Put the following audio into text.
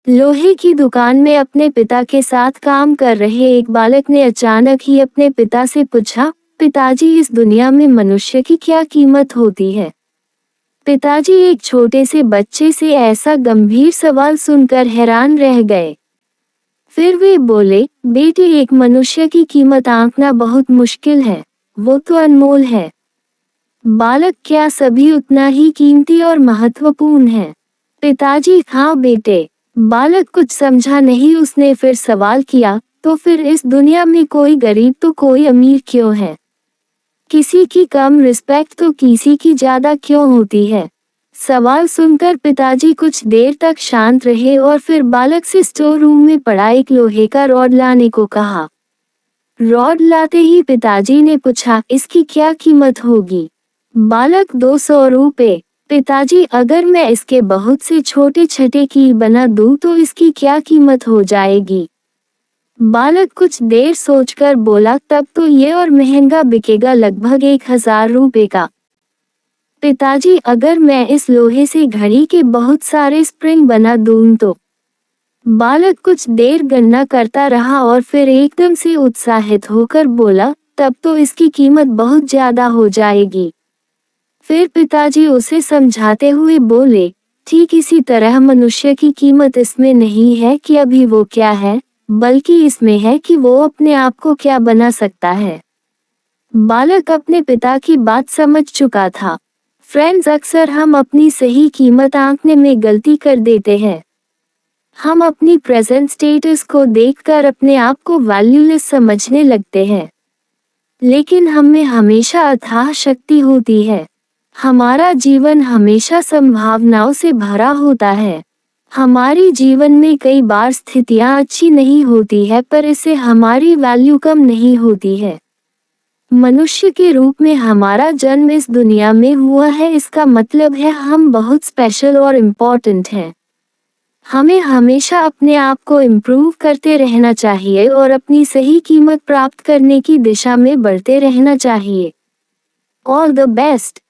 लोहे की दुकान में अपने पिता के साथ काम कर रहे एक बालक ने अचानक ही अपने पिता से पूछा, पिताजी इस दुनिया में मनुष्य की क्या कीमत होती है? पिताजी एक छोटे से बच्चे से ऐसा गंभीर सवाल सुनकर हैरान रह गए। फिर वे बोले, बेटे एक मनुष्य की कीमत आंकना बहुत मुश्किल है, वो तो अनमोल है। बालक क्या सभी उतना ही कीमती और महत्वपूर्ण है? पिताजी हाँ बेटे। बालक कुछ समझा नहीं, उसने फिर सवाल किया, तो फिर इस दुनिया में कोई गरीब तो कोई अमीर क्यों है? किसी की कम रिस्पेक्ट तो किसी की ज्यादा क्यों होती है? सवाल सुनकर पिताजी कुछ देर तक शांत रहे और फिर बालक से स्टोर रूम में पड़ा एक लोहे का रॉड लाने को कहा। रॉड लाते ही पिताजी ने पूछा, इसकी क्या कीमत होगी? बालक 200 रुपए। पिताजी अगर मैं इसके बहुत से छोटे छठे की बना दूं तो इसकी क्या कीमत हो जाएगी? बालक कुछ देर सोचकर बोला, तब तो ये और महंगा बिकेगा, लगभग 1000 रुपए का। पिताजी अगर मैं इस लोहे से घड़ी के बहुत सारे स्प्रिंग बना दूं तो? बालक कुछ देर गणना करता रहा और फिर एकदम से उत्साहित होकर बोला, तब तो इसकी कीमत बहुत ज्यादा हो जाएगी। फिर पिताजी उसे समझाते हुए बोले, ठीक इसी तरह मनुष्य की कीमत इसमें नहीं है कि अभी वो क्या है, बल्कि इसमें है कि वो अपने आप को क्या बना सकता है। बालक अपने पिता की बात समझ चुका था। फ्रेंड्स, अक्सर हम अपनी सही कीमत आंकने में गलती कर देते हैं। हम अपनी प्रेजेंट स्टेटस को देखकर अपने आप को वैल्यूलेस समझने लगते हैं। लेकिन हम में हमेशा अथाह शक्ति होती है। हमारा जीवन हमेशा संभावनाओं से भरा होता है। हमारी जीवन में कई बार स्थितियां अच्छी नहीं होती है, पर इससे हमारी वैल्यू कम नहीं होती है। मनुष्य के रूप में हमारा जन्म इस दुनिया में हुआ है, इसका मतलब है हम बहुत स्पेशल और इम्पोर्टेंट हैं। हमें हमेशा अपने आप को इम्प्रूव करते रहना चाहिए और अपनी सही कीमत प्राप्त करने की दिशा में बढ़ते रहना चाहिए। All the best.